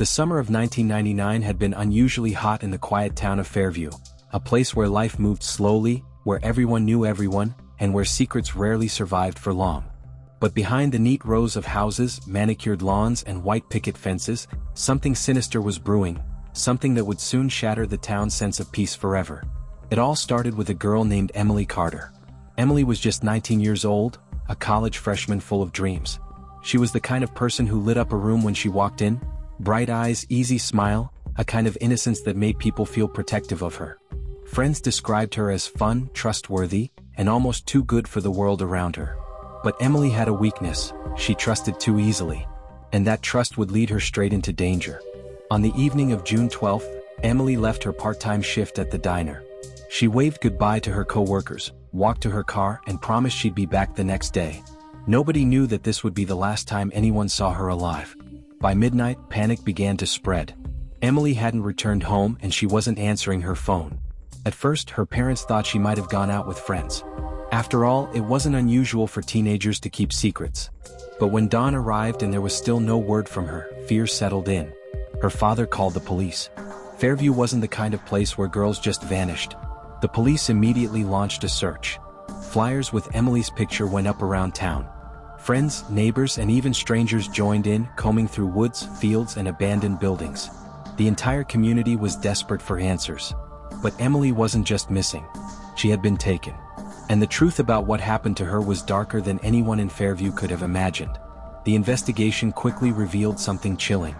The summer of 1999 had been unusually hot in the quiet town of Fairview, a place where life moved slowly, where everyone knew everyone, and where secrets rarely survived for long. But behind the neat rows of houses, manicured lawns, and white picket fences, something sinister was brewing, something that would soon shatter the town's sense of peace forever. It all started with a girl named Emily Carter. Emily was just 19 years old, a college freshman full of dreams. She was the kind of person who lit up a room when she walked in, bright eyes, easy smile, a kind of innocence that made people feel protective of her. Friends described her as fun, trustworthy, and almost too good for the world around her. But Emily had a weakness: she trusted too easily. And that trust would lead her straight into danger. On the evening of June 12th, Emily left her part-time shift at the diner. She waved goodbye to her co-workers, walked to her car, and promised she'd be back the next day. Nobody knew that this would be the last time anyone saw her alive. By midnight, panic began to spread. Emily hadn't returned home and she wasn't answering her phone. At first, her parents thought she might have gone out with friends. After all, it wasn't unusual for teenagers to keep secrets. But when dawn arrived and there was still no word from her, fear settled in. Her father called the police. Fairview wasn't the kind of place where girls just vanished. The police immediately launched a search. Flyers with Emily's picture went up around town. Friends, neighbors, and even strangers joined in, combing through woods, fields, and abandoned buildings. The entire community was desperate for answers. But Emily wasn't just missing. She had been taken. And the truth about what happened to her was darker than anyone in Fairview could have imagined. The investigation quickly revealed something chilling.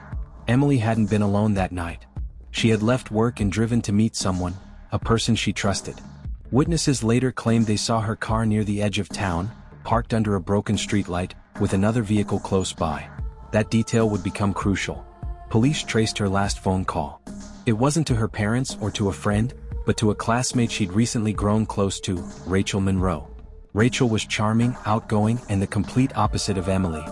Emily hadn't been alone that night. She had left work and driven to meet someone, a person she trusted. Witnesses later claimed they saw her car near the edge of town, parked under a broken streetlight, with another vehicle close by. That detail would become crucial. Police traced her last phone call. It wasn't to her parents or to a friend, but to a classmate she'd recently grown close to, Rachel Monroe. Rachel was charming, outgoing, and the complete opposite of Emily.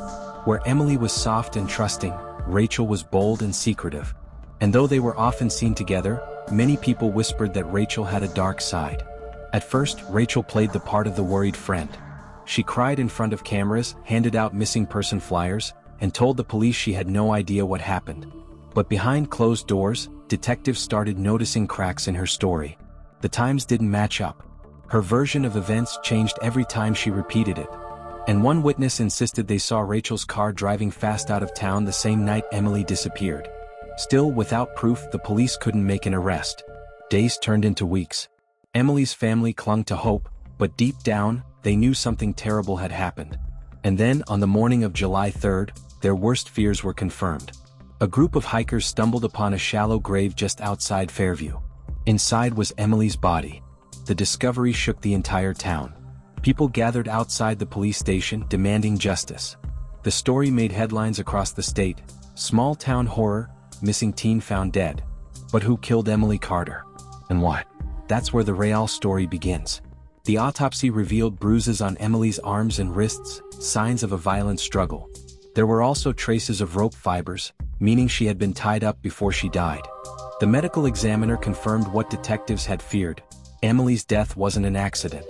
Where Emily was soft and trusting, Rachel was bold and secretive. And though they were often seen together, many people whispered that Rachel had a dark side. At first, Rachel played the part of the worried friend. She cried in front of cameras, handed out missing person flyers, and told the police she had no idea what happened. But behind closed doors, detectives started noticing cracks in her story. The times didn't match up. Her version of events changed every time she repeated it. And one witness insisted they saw Rachel's car driving fast out of town the same night Emily disappeared. Still, without proof, the police couldn't make an arrest. Days turned into weeks. Emily's family clung to hope, but deep down, they knew something terrible had happened. And then, on the morning of July 3rd, their worst fears were confirmed. A group of hikers stumbled upon a shallow grave just outside Fairview. Inside was Emily's body. The discovery shook the entire town. People gathered outside the police station, demanding justice. The story made headlines across the state: small town horror, missing teen found dead. But who killed Emily Carter? And why? That's where the real story begins. The autopsy revealed bruises on Emily's arms and wrists, signs of a violent struggle. There were also traces of rope fibers, meaning she had been tied up before she died. The medical examiner confirmed what detectives had feared: Emily's death wasn't an accident.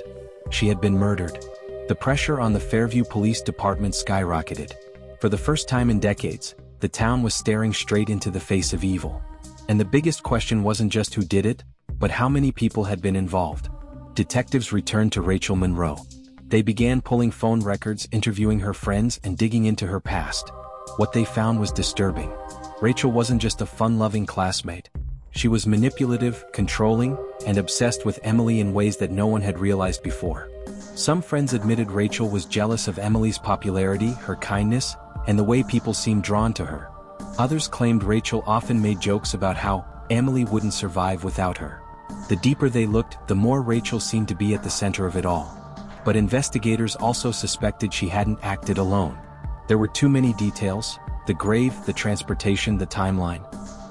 She had been murdered. The pressure on the Fairview Police Department skyrocketed. For the first time in decades, the town was staring straight into the face of evil. And the biggest question wasn't just who did it, but how many people had been involved. Detectives returned to Rachel Monroe. They began pulling phone records, interviewing her friends, and digging into her past. What they found was disturbing. Rachel wasn't just a fun-loving classmate. She was manipulative, controlling, and obsessed with Emily in ways that no one had realized before. Some friends admitted Rachel was jealous of Emily's popularity, her kindness, and the way people seemed drawn to her. Others claimed Rachel often made jokes about how Emily wouldn't survive without her. The deeper they looked, the more Rachel seemed to be at the center of it all. But investigators also suspected she hadn't acted alone. There were too many details: the grave, the transportation, the timeline.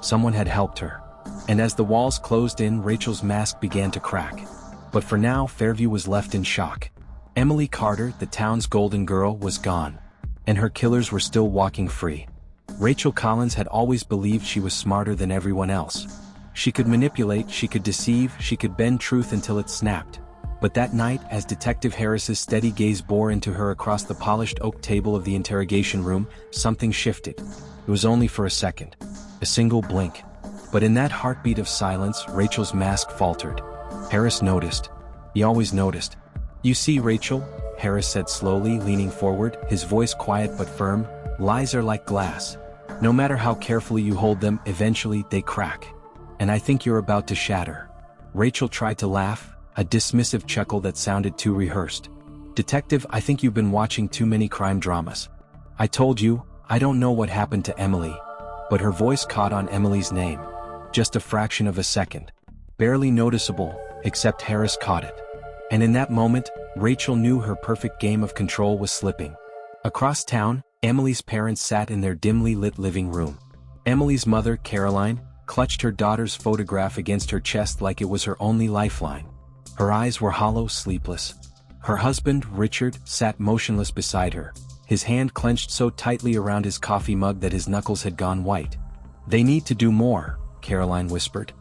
Someone had helped her. And as the walls closed in, Rachel's mask began to crack. But for now, Fairview was left in shock. Emily Carter, the town's golden girl, was gone. And her killers were still walking free. Rachel Collins had always believed she was smarter than everyone else. She could manipulate, she could deceive, she could bend truth until it snapped. But that night, as Detective Harris's steady gaze bore into her across the polished oak table of the interrogation room, something shifted. It was only for a second. A single blink. But in that heartbeat of silence, Rachel's mask faltered. Harris noticed. He always noticed. "You see, Rachel," Harris said slowly, leaning forward, his voice quiet but firm, "lies are like glass. No matter how carefully you hold them, eventually they crack. And I think you're about to shatter." Rachel tried to laugh, a dismissive chuckle that sounded too rehearsed. "Detective, I think you've been watching too many crime dramas. I told you, I don't know what happened to Emily." But her voice caught on Emily's name. Just a fraction of a second. Barely noticeable, except Harris caught it. And in that moment, Rachel knew her perfect game of control was slipping. Across town, Emily's parents sat in their dimly lit living room. Emily's mother, Caroline, clutched her daughter's photograph against her chest like it was her only lifeline. Her eyes were hollow, sleepless. Her husband, Richard, sat motionless beside her, his hand clenched so tightly around his coffee mug that his knuckles had gone white. "They need to do more," Caroline whispered.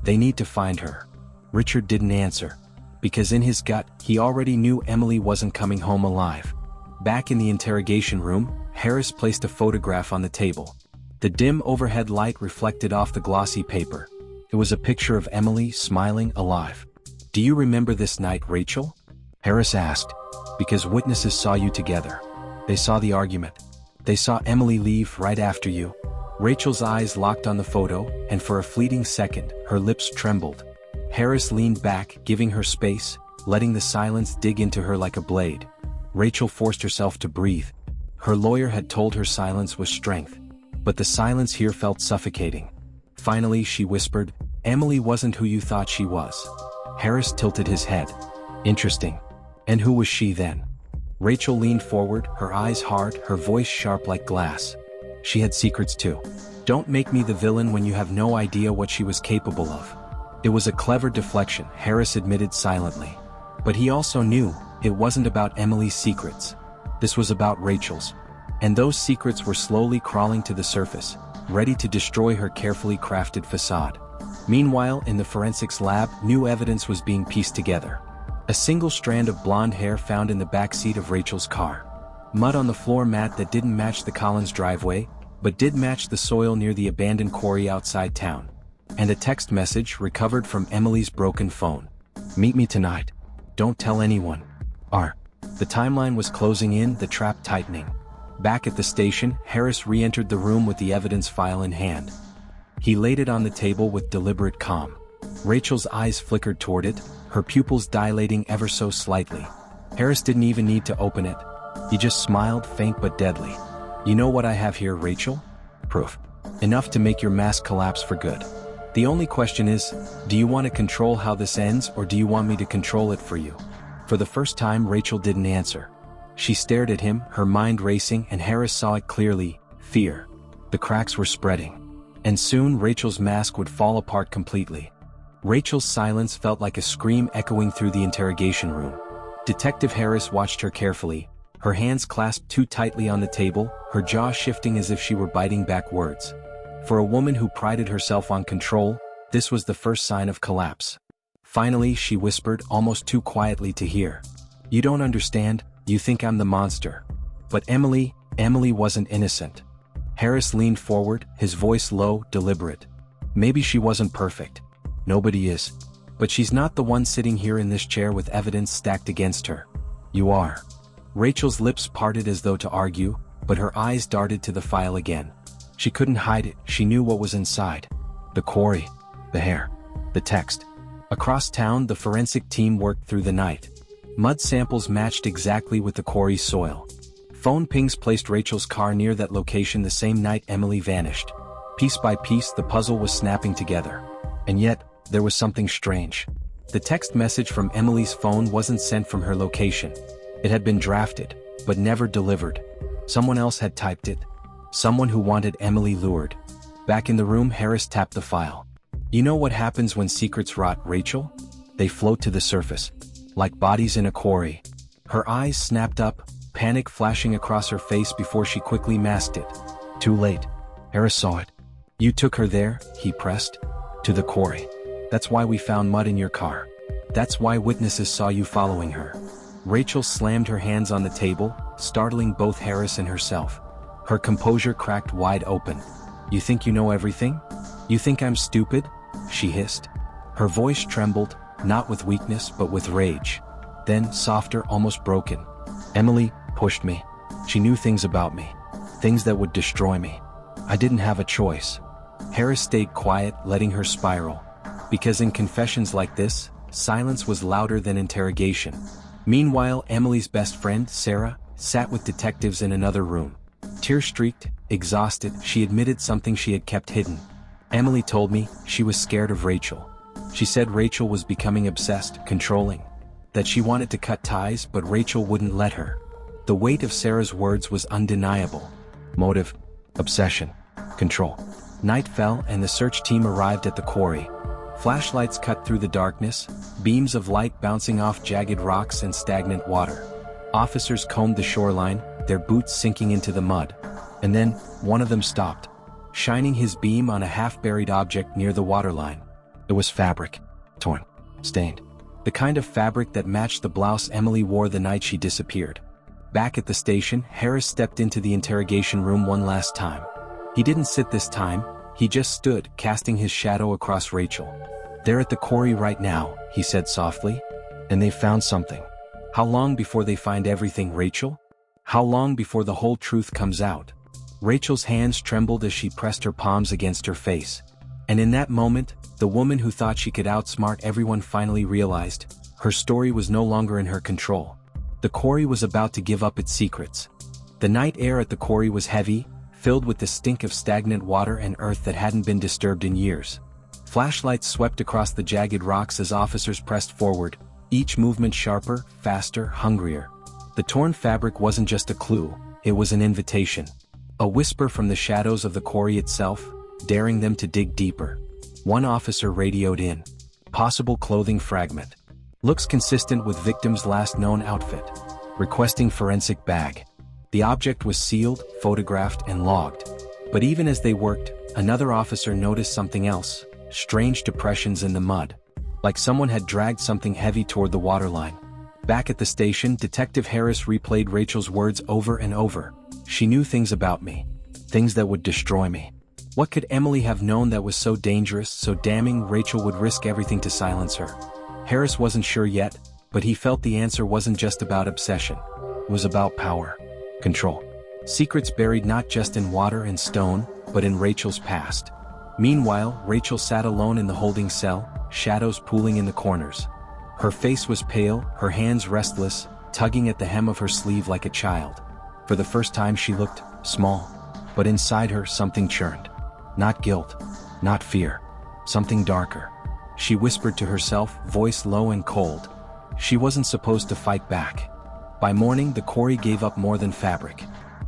"They need to find her." Richard didn't answer, because in his gut, he already knew Emily wasn't coming home alive. Back in the interrogation room, Harris placed a photograph on the table. The dim overhead light reflected off the glossy paper. It was a picture of Emily, smiling, alive. "Do you remember this night, Rachel?" Harris asked. "Because witnesses saw you together. They saw the argument. They saw Emily leave right after you." Rachel's eyes locked on the photo, and for a fleeting second, her lips trembled. Harris leaned back, giving her space, letting the silence dig into her like a blade. Rachel forced herself to breathe. Her lawyer had told her silence was strength. But the silence here felt suffocating. Finally, she whispered, "Emily wasn't who you thought she was." Harris tilted his head. "Interesting. And who was she then?" Rachel leaned forward, her eyes hard, her voice sharp like glass. "She had secrets too. Don't make me the villain when you have no idea what she was capable of." It was a clever deflection, Harris admitted silently. But he also knew, it wasn't about Emily's secrets. This was about Rachel's. And those secrets were slowly crawling to the surface, ready to destroy her carefully crafted facade. Meanwhile, in the forensics lab, new evidence was being pieced together. A single strand of blonde hair found in the backseat of Rachel's car. Mud on the floor mat that didn't match the Collins driveway, but did match the soil near the abandoned quarry outside town. And a text message recovered from Emily's broken phone. "Meet me tonight. Don't tell anyone. R." The timeline was closing in, the trap tightening. Back at the station, Harris re-entered the room with the evidence file in hand. He laid it on the table with deliberate calm. Rachel's eyes flickered toward it, her pupils dilating ever so slightly. Harris didn't even need to open it. He just smiled, faint but deadly. "You know what I have here, Rachel? Proof. Enough to make your mask collapse for good. The only question is, do you want to control how this ends, or do you want me to control it for you?" For the first time, Rachel didn't answer. She stared at him, her mind racing, and Harris saw it clearly: fear. The cracks were spreading. And soon Rachel's mask would fall apart completely. Rachel's silence felt like a scream echoing through the interrogation room. Detective Harris watched her carefully, her hands clasped too tightly on the table, her jaw shifting as if she were biting back words. For a woman who prided herself on control, this was the first sign of collapse. Finally, she whispered, almost too quietly to hear. "You don't understand. You think I'm the monster. But Emily wasn't innocent." Harris leaned forward, his voice low, deliberate. "Maybe she wasn't perfect. Nobody is. But she's not the one sitting here in this chair with evidence stacked against her. You are." Rachel's lips parted as though to argue, but her eyes darted to the file again. She couldn't hide it, she knew what was inside. The quarry, the hair, the text. Across town, the forensic team worked through the night. Mud samples matched exactly with the quarry's soil. Phone pings placed Rachel's car near that location the same night Emily vanished. Piece by piece, the puzzle was snapping together. And yet, there was something strange. The text message from Emily's phone wasn't sent from her location. It had been drafted, but never delivered. Someone else had typed it. Someone who wanted Emily lured. Back in the room, Harris tapped the file. "You know what happens when secrets rot, Rachel? They float to the surface. Like bodies in a quarry." Her eyes snapped up, panic flashing across her face before she quickly masked it. Too late. Harris saw it. "You took her there," he pressed. "To the quarry. That's why we found mud in your car. That's why witnesses saw you following her." Rachel slammed her hands on the table, startling both Harris and herself. Her composure cracked wide open. "You think you know everything? You think I'm stupid?" she hissed. Her voice trembled, not with weakness but with rage. Then, softer, almost broken. "Emily pushed me. She knew things about me. Things that would destroy me. I didn't have a choice." Harris stayed quiet, letting her spiral. Because in confessions like this, silence was louder than interrogation. Meanwhile, Emily's best friend, Sarah, sat with detectives in another room. Tear-streaked, exhausted, she admitted something she had kept hidden. "Emily told me she was scared of Rachel. She said Rachel was becoming obsessed, controlling. That she wanted to cut ties but Rachel wouldn't let her." The weight of Sarah's words was undeniable. Motive, obsession, control. Night fell and the search team arrived at the quarry. Flashlights cut through the darkness, beams of light bouncing off jagged rocks and stagnant water. Officers combed the shoreline, their boots sinking into the mud. And then, one of them stopped, shining his beam on a half-buried object near the waterline. It was fabric. Torn. Stained. The kind of fabric that matched the blouse Emily wore the night she disappeared. Back at the station, Harris stepped into the interrogation room one last time. He didn't sit this time, he just stood, casting his shadow across Rachel. "They're at the quarry right now," he said softly. "And they found something. How long before they find everything, Rachel? How long before the whole truth comes out?" Rachel's hands trembled as she pressed her palms against her face. And in that moment, the woman who thought she could outsmart everyone finally realized, her story was no longer in her control. The quarry was about to give up its secrets. The night air at the quarry was heavy, filled with the stink of stagnant water and earth that hadn't been disturbed in years. Flashlights swept across the jagged rocks as officers pressed forward, each movement sharper, faster, hungrier. The torn fabric wasn't just a clue, it was an invitation. A whisper from the shadows of the quarry itself, daring them to dig deeper. One officer radioed in. "Possible clothing fragment. Looks consistent with victim's last known outfit. Requesting forensic bag." The object was sealed, photographed, and logged. But even as they worked, another officer noticed something else, strange depressions in the mud. Like someone had dragged something heavy toward the waterline. Back at the station, Detective Harris replayed Rachel's words over and over. "She knew things about me. Things that would destroy me." What could Emily have known that was so dangerous, so damning Rachel would risk everything to silence her? Harris wasn't sure yet, but he felt the answer wasn't just about obsession. It was about power. Control. Secrets buried not just in water and stone, but in Rachel's past. Meanwhile, Rachel sat alone in the holding cell, shadows pooling in the corners. Her face was pale, her hands restless, tugging at the hem of her sleeve like a child. For the first time she looked small. But inside her something churned. Not guilt, not fear. Something darker. She whispered to herself, voice low and cold. She wasn't supposed to fight back. By morning, the quarry gave up more than fabric.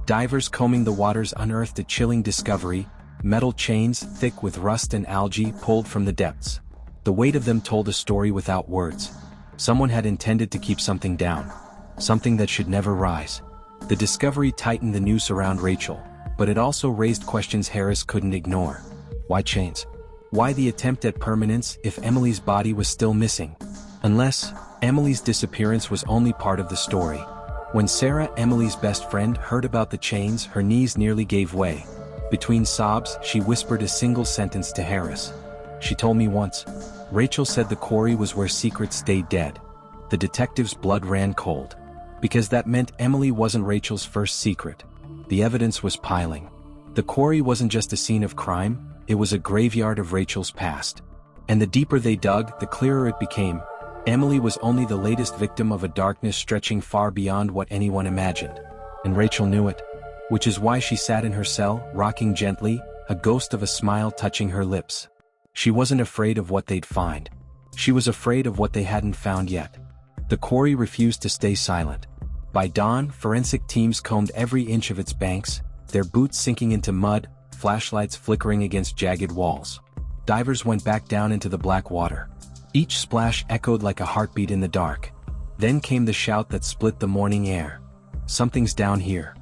Divers combing the waters unearthed a chilling discovery, metal chains thick with rust and algae pulled from the depths. The weight of them told a story without words. Someone had intended to keep something down. Something that should never rise. The discovery tightened the noose around Rachel, but it also raised questions Harris couldn't ignore. Why chains? Why the attempt at permanence if Emily's body was still missing? Unless Emily's disappearance was only part of the story. When Sarah, Emily's best friend, heard about the chains, her knees nearly gave way. Between sobs, she whispered a single sentence to Harris. "She told me once." Rachel said the quarry was where secrets stayed dead. The detective's blood ran cold. Because that meant Emily wasn't Rachel's first secret. The evidence was piling. The quarry wasn't just a scene of crime, it was a graveyard of Rachel's past. And the deeper they dug, the clearer it became. Emily was only the latest victim of a darkness stretching far beyond what anyone imagined. And Rachel knew it. Which is why she sat in her cell, rocking gently, a ghost of a smile touching her lips. She wasn't afraid of what they'd find. She was afraid of what they hadn't found yet. The quarry refused to stay silent. By dawn, forensic teams combed every inch of its banks, their boots sinking into mud, flashlights flickering against jagged walls. Divers went back down into the black water. Each splash echoed like a heartbeat in the dark. Then came the shout that split the morning air. "Something's down here."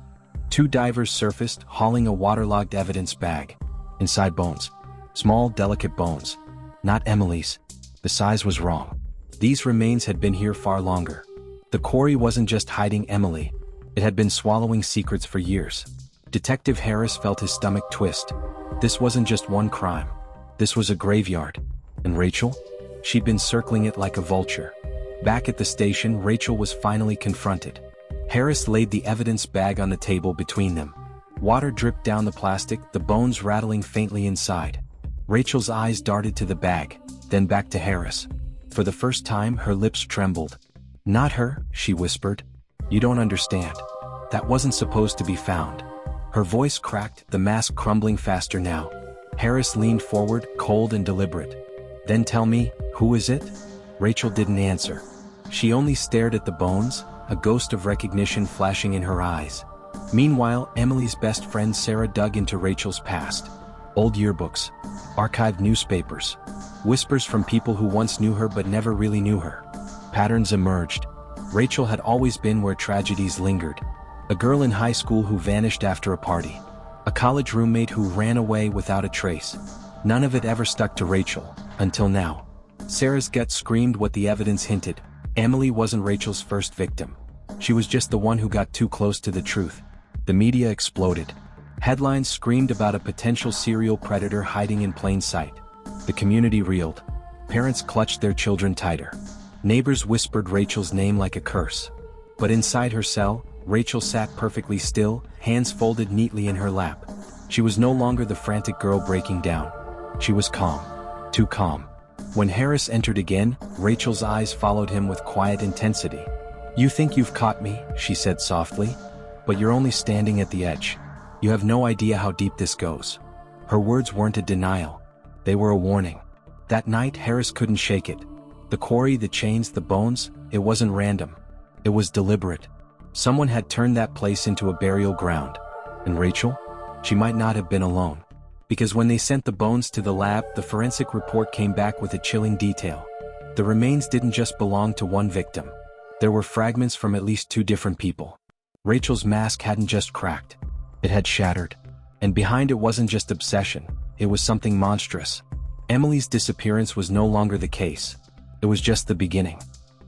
Two divers surfaced, hauling a waterlogged evidence bag. Inside bones. Small, delicate bones. Not Emily's. The size was wrong. These remains had been here far longer. The quarry wasn't just hiding Emily. It had been swallowing secrets for years. Detective Harris felt his stomach twist. This wasn't just one crime. This was a graveyard. And Rachel? She'd been circling it like a vulture. Back at the station, Rachel was finally confronted. Harris laid the evidence bag on the table between them. Water dripped down the plastic, the bones rattling faintly inside. Rachel's eyes darted to the bag, then back to Harris. For the first time, her lips trembled. "Not her," she whispered. "You don't understand. That wasn't supposed to be found." Her voice cracked, the mask crumbling faster now. Harris leaned forward, cold and deliberate. "Then tell me, who is it?" Rachel didn't answer. She only stared at the bones, a ghost of recognition flashing in her eyes. Meanwhile, Emily's best friend Sarah dug into Rachel's past. Old yearbooks, archived newspapers, whispers from people who once knew her but never really knew her. Patterns emerged. Rachel had always been where tragedies lingered. A girl in high school who vanished after a party. A college roommate who ran away without a trace. None of it ever stuck to Rachel, until now. Sarah's gut screamed what the evidence hinted. Emily wasn't Rachel's first victim. She was just the one who got too close to the truth. The media exploded. Headlines screamed about a potential serial predator hiding in plain sight. The community reeled. Parents clutched their children tighter. Neighbors whispered Rachel's name like a curse. But inside her cell, Rachel sat perfectly still, hands folded neatly in her lap. She was no longer the frantic girl breaking down. She was calm. Too calm. When Harris entered again, Rachel's eyes followed him with quiet intensity. "You think you've caught me," she said softly. "But you're only standing at the edge. You have no idea how deep this goes." Her words weren't a denial. They were a warning. That night, Harris couldn't shake it. The quarry, the chains, the bones, it wasn't random. It was deliberate. Someone had turned that place into a burial ground. And Rachel? She might not have been alone. Because when they sent the bones to the lab, the forensic report came back with a chilling detail. The remains didn't just belong to one victim. There were fragments from at least 2 different people. Rachel's mask hadn't just cracked. It had shattered. And behind it wasn't just obsession, it was something monstrous. Emily's disappearance was no longer the case. It was just the beginning.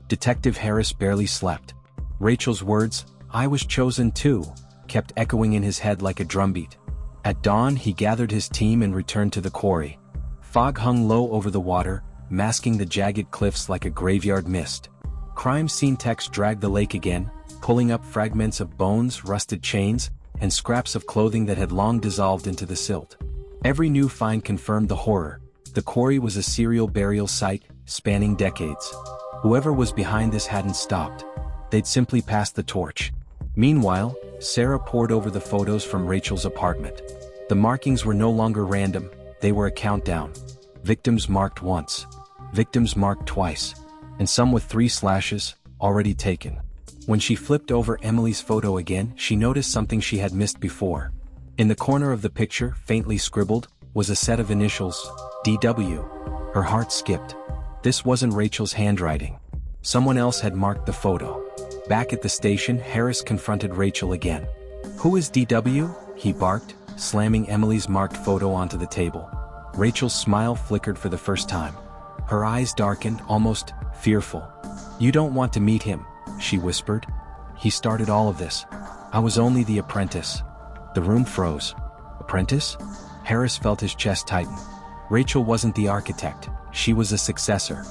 Detective Harris barely slept. Rachel's words, "I was chosen too," kept echoing in his head like a drumbeat. At dawn, he gathered his team and returned to the quarry. Fog hung low over the water, masking the jagged cliffs like a graveyard mist. Crime scene techs dragged the lake again, pulling up fragments of bones, rusted chains, and scraps of clothing that had long dissolved into the silt. Every new find confirmed the horror. The quarry was a serial burial site, spanning decades. Whoever was behind this hadn't stopped. They'd simply passed the torch. Meanwhile, Sarah pored over the photos from Rachel's apartment. The markings were no longer random, they were a countdown. Victims marked once. Victims marked twice. And some with 3 slashes, already taken. When she flipped over Emily's photo again, she noticed something she had missed before. In the corner of the picture, faintly scribbled, was a set of initials, DW. Her heart skipped. This wasn't Rachel's handwriting. Someone else had marked the photo. Back at the station, Harris confronted Rachel again. "Who is DW?" he barked, slamming Emily's marked photo onto the table. Rachel's smile flickered for the first time. Her eyes darkened, almost fearful. "You don't want to meet him," she whispered. "He started all of this. I was only the apprentice." The room froze. Apprentice? Harris felt his chest tighten. Rachel wasn't the architect, she was a successor.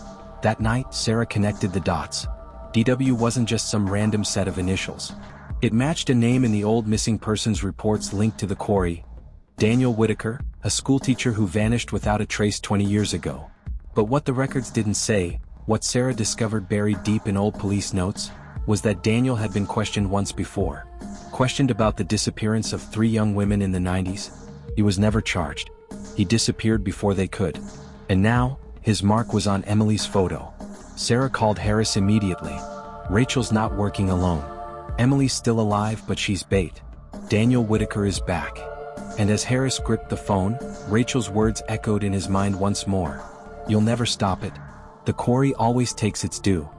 That night, Sarah connected the dots. DW wasn't just some random set of initials. It matched a name in the old missing persons reports linked to the quarry. Daniel Whitaker, a schoolteacher who vanished without a trace 20 years ago. But what the records didn't say, what Sarah discovered buried deep in old police notes, was that Daniel had been questioned once before. Questioned about the disappearance of 3 young women in the 90s. He was never charged. He disappeared before they could. And now, his mark was on Emily's photo. Sarah called Harris immediately. "Rachel's not working alone. Emily's still alive, but she's bait. Daniel Whitaker is back." And as Harris gripped the phone, Rachel's words echoed in his mind once more. "You'll never stop it. The quarry always takes its due."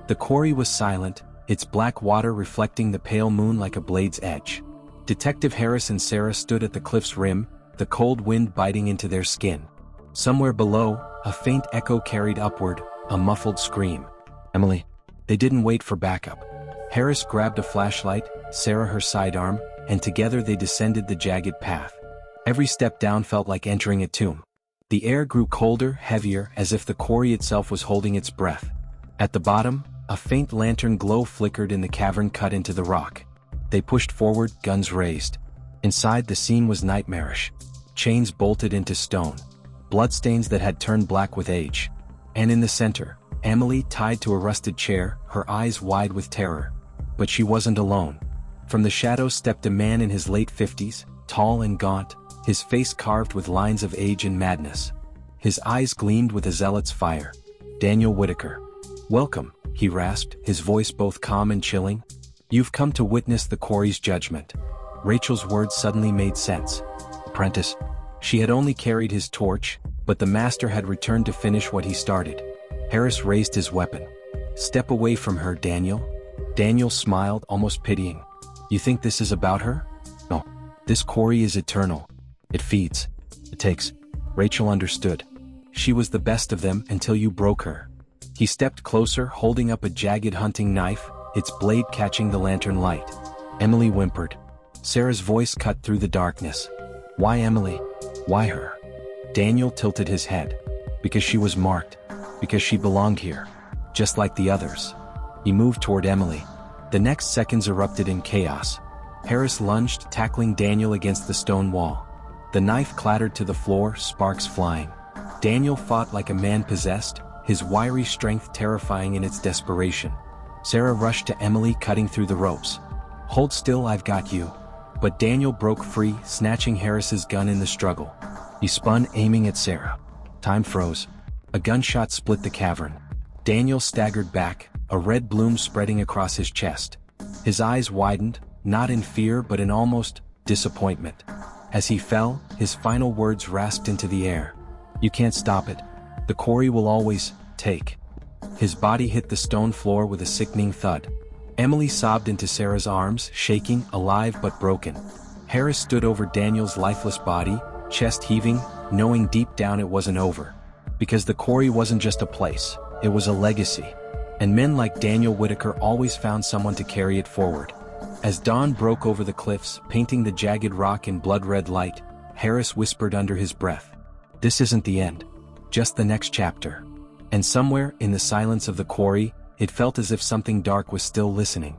The quarry was silent, its black water reflecting the pale moon like a blade's edge. Detective Harris and Sarah stood at the cliff's rim, the cold wind biting into their skin. Somewhere below, a faint echo carried upward, a muffled scream. Emily. They didn't wait for backup. Harris grabbed a flashlight, Sarah her sidearm, and together they descended the jagged path. Every step down felt like entering a tomb. The air grew colder, heavier, as if the quarry itself was holding its breath. At the bottom, a faint lantern glow flickered in the cavern cut into the rock. They pushed forward, guns raised. Inside, the scene was nightmarish. Chains bolted into stone. Bloodstains that had turned black with age. And in the center, Emily tied to a rusted chair, her eyes wide with terror. But she wasn't alone. From the shadows stepped a man in his late 50s, tall and gaunt, his face carved with lines of age and madness. His eyes gleamed with a zealot's fire. Daniel Whitaker. "Welcome," he rasped, his voice both calm and chilling. "You've come to witness the quarry's judgment." Rachel's words suddenly made sense. Apprentice. She had only carried his torch, but the master had returned to finish what he started. Harris raised his weapon. "Step away from her, Daniel." Daniel smiled, almost pitying. "You think this is about her? No. This quarry is eternal. It feeds. It takes." Rachel understood. She was the best of them until you broke her. He stepped closer, holding up a jagged hunting knife, its blade catching the lantern light. Emily whimpered. Sarah's voice cut through the darkness. "Why Emily? Why her?" Daniel tilted his head. "Because she was marked. Because she belonged here. Just like the others." He moved toward Emily. The next seconds erupted in chaos. Harris lunged, tackling Daniel against the stone wall. The knife clattered to the floor, sparks flying. Daniel fought like a man possessed, his wiry strength terrifying in its desperation. Sarah rushed to Emily, cutting through the ropes. "Hold still, I've got you." But Daniel broke free, snatching Harris's gun in the struggle. He spun, aiming at Sarah. Time froze. A gunshot split the cavern. Daniel staggered back, a red bloom spreading across his chest. His eyes widened, not in fear but in almost disappointment. As he fell, his final words rasped into the air. "You can't stop it. The quarry will always take." His body hit the stone floor with a sickening thud. Emily sobbed into Sarah's arms, shaking, alive but broken. Harris stood over Daniel's lifeless body, chest heaving, knowing deep down it wasn't over. Because the quarry wasn't just a place, it was a legacy. And men like Daniel Whitaker always found someone to carry it forward. As dawn broke over the cliffs, painting the jagged rock in blood-red light, Harris whispered under his breath, "This isn't the end. Just the next chapter." And somewhere, in the silence of the quarry, it felt as if something dark was still listening.